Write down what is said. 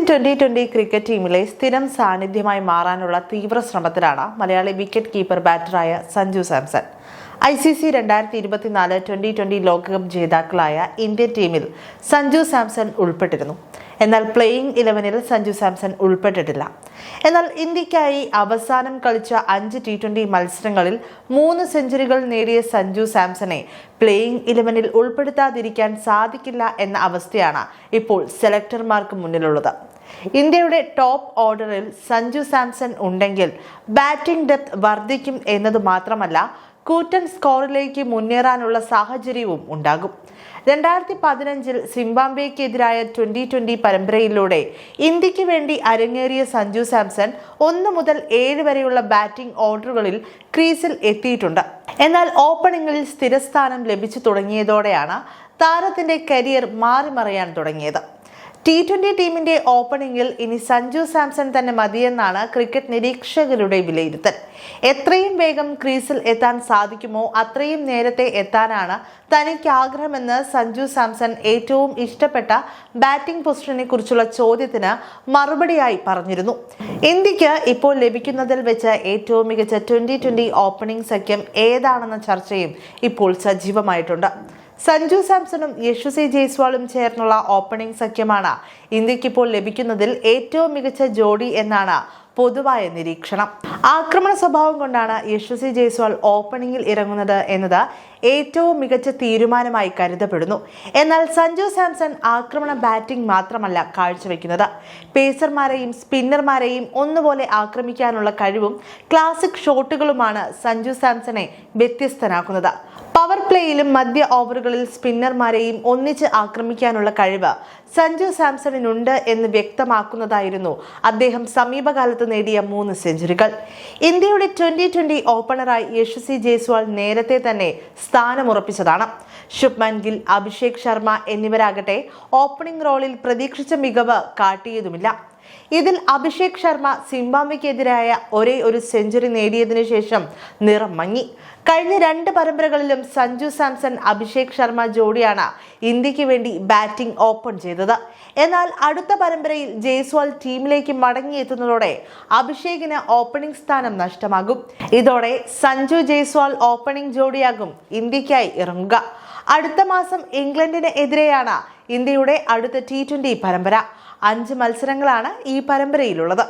Indian 2020 cricket ടീമിലെ സ്ഥിരം സാന്നിധ്യമായി മാറാനുള്ള തീവ്ര ശ്രമത്തിലാണ് മലയാളി വിക്കറ്റ് കീപ്പർ ബാറ്ററായ സഞ്ജു സാംസൺ. ICC 2024 2020 ലോകകപ്പ് ജേതാക്കളായ ഇന്ത്യൻ ടീമിൽ സഞ്ജു സാംസൺ ഉൾപ്പെട്ടിരുന്നു. എന്നാൽ പ്ലേയിംഗ് 11-ൽ സഞ്ജു സാംസൺ ഉൾപ്പെട്ടിട്ടില്ല. എന്നാൽ ഇന്ത്യക്കായി അവസാനം കളിച്ച 5 T20 മത്സരങ്ങളിൽ 3 സെഞ്ചുറികൾ നേടിയ സഞ്ജു സാംസണെ പ്ലേയിംഗ് 11-ൽ ഉൾപ്പെടുത്താതിരിക്കാൻ സാധിക്കില്ല എന്ന അവസ്ഥയാണ് ഇപ്പോൾ സെലക്ടർമാർക്ക് മുന്നിലുള്ളത്. ഇന്ത്യയുടെ ടോപ്പ് ഓർഡറിൽ സഞ്ജു സാംസൺ ഉണ്ടെങ്കിൽ ബാറ്റിംഗ് ഡെപ്ത് വർദ്ധിക്കും എന്നത് മാത്രമല്ല, കൂറ്റൻ സ്കോറിലേക്ക് മുന്നേറാനുള്ള സാഹചര്യവും ഉണ്ടാകും. 2015-ൽ സിംബാബ്വേക്കെതിരായ 2020 പരമ്പരയിലൂടെ ഇന്ത്യക്ക് വേണ്ടി അരങ്ങേറിയ സഞ്ജു സാംസൺ 1 മുതൽ 7 വരെയുള്ള ബാറ്റിംഗ് ഓർഡറുകളിൽ ക്രീസിൽ എത്തിയിട്ടുണ്ട്. എന്നാൽ ഓപ്പണിംഗിൽ സ്ഥിരസ്ഥാനം ലഭിച്ചു തുടങ്ങിയതോടെയാണ് താരത്തിന്റെ കരിയർ മാറിമറിയാൻ തുടങ്ങിയത്. T20 ടീമിന്റെ ഓപ്പണിംഗിൽ ഇനി സഞ്ജു സാംസൺ തന്നെ മതിയെന്നാണ് ക്രിക്കറ്റ് നിരീക്ഷകരുടെ വിലയിരുത്തൽ. എത്രയും വേഗം ക്രീസിൽ എത്താൻ സാധിക്കുമോ അത്രയും നേരത്തെ എത്താനാണ് തനിക്ക് ആഗ്രഹമെന്ന് സഞ്ജു സാംസൺ ഏറ്റവും ഇഷ്ടപ്പെട്ട ബാറ്റിംഗ് പൊസിഷനെ കുറിച്ചുള്ള ചോദ്യത്തിന് മറുപടിയായി പറഞ്ഞിരുന്നു. ഇന്ത്യക്ക് ഇപ്പോൾ ലഭിക്കുന്നതിൽ വെച്ച് ഏറ്റവും മികച്ച 2020 ഓപ്പണിംഗ് സഖ്യം ഏതാണെന്ന ചർച്ചയും ഇപ്പോൾ സജീവമായിട്ടുണ്ട്. സഞ്ജു സാംസണും യശസ്വി ജയ്സ്വാളും ചേർന്നുള്ള ഓപ്പണിംഗ് സഖ്യമാണ് ഇന്ത്യക്കിപ്പോൾ ലഭിക്കുന്നതിൽ ഏറ്റവും മികച്ച ജോഡി എന്നാണ് പൊതുവായ നിരീക്ഷണം. ആക്രമണ സ്വഭാവം കൊണ്ടാണ് യശസ്വി ജയ്സ്വാൾ ഓപ്പണിംഗിൽ ഇറങ്ങുന്നത് എന്നത് ഏറ്റവും മികച്ച തീരുമാനമായി കരുതപ്പെടുന്നു. എന്നാൽ സഞ്ജു സാംസൺ ആക്രമണ ബാറ്റിംഗ് മാത്രമല്ല കാഴ്ചവെക്കുന്നത്. പേസർമാരെയും സ്പിന്നർമാരെയും ഒന്നുപോലെ ആക്രമിക്കാനുള്ള കഴിവും ക്ലാസിക് ഷോട്ടുകളുമാണ് സഞ്ജു സാംസണെ വ്യത്യസ്തനാക്കുന്നത്. പവർ പ്ലേയിലും മധ്യ ഓവറുകളിൽ സ്പിന്നർമാരെയും ഒന്നിച്ച് ആക്രമിക്കാനുള്ള കഴിവ് സഞ്ജു സാംസണിനുണ്ട് എന്ന് വ്യക്തമാക്കുന്നതായിരുന്നു അദ്ദേഹം സമീപകാലത്ത് നേടിയ 3 സെഞ്ചുറികൾ. ഇന്ത്യയുടെ 2020 ഓപ്പണറായി യശസ്വി ജയ്സ്വാൾ നേരത്തെ തന്നെ സ്ഥാനമുറപ്പിച്ചതാണ്. ശുഭ്മാൻ ഗിൽ, അഭിഷേക് ശർമ്മ എന്നിവരാകട്ടെ ഓപ്പണിംഗ് റോളിൽ പ്രതീക്ഷിച്ച മികവ് കാട്ടിയതുമില്ല. ഇതിൽ അഭിഷേക് ശർമ്മ സിംബാബ്വേക്കെതിരായ ഒരേ ഒരു സെഞ്ചുറി നേടിയതിനു ശേഷം നിറം മങ്ങി. കഴിഞ്ഞ 2 പരമ്പരകളിലും സഞ്ജു സാംസൺ അഭിഷേക് ശർമ്മ ജോഡിയാണ് ഇന്ത്യക്ക് വേണ്ടി ബാറ്റിംഗ് ഓപ്പൺ ചെയ്തത്. എന്നാൽ അടുത്ത പരമ്പരയിൽ ജയ്സ്വാൾ ടീമിലേക്ക് മടങ്ങിയെത്തുന്നതോടെ അഭിഷേകിന് ഓപ്പണിംഗ് സ്ഥാനം നഷ്ടമാകും. ഇതോടെ സഞ്ജു ജയ്സ്വാൾ ഓപ്പണിംഗ് ജോഡിയാകും ഇന്ത്യക്കായി ഇറങ്ങുക. അടുത്ത മാസം ഇംഗ്ലണ്ടിന് എതിരെയാണ് ഇന്ത്യയുടെ അടുത്ത T20 പരമ്പര. 5 മത്സരങ്ങളാണ് ഈ പരമ്പരയിലുള്ളത്.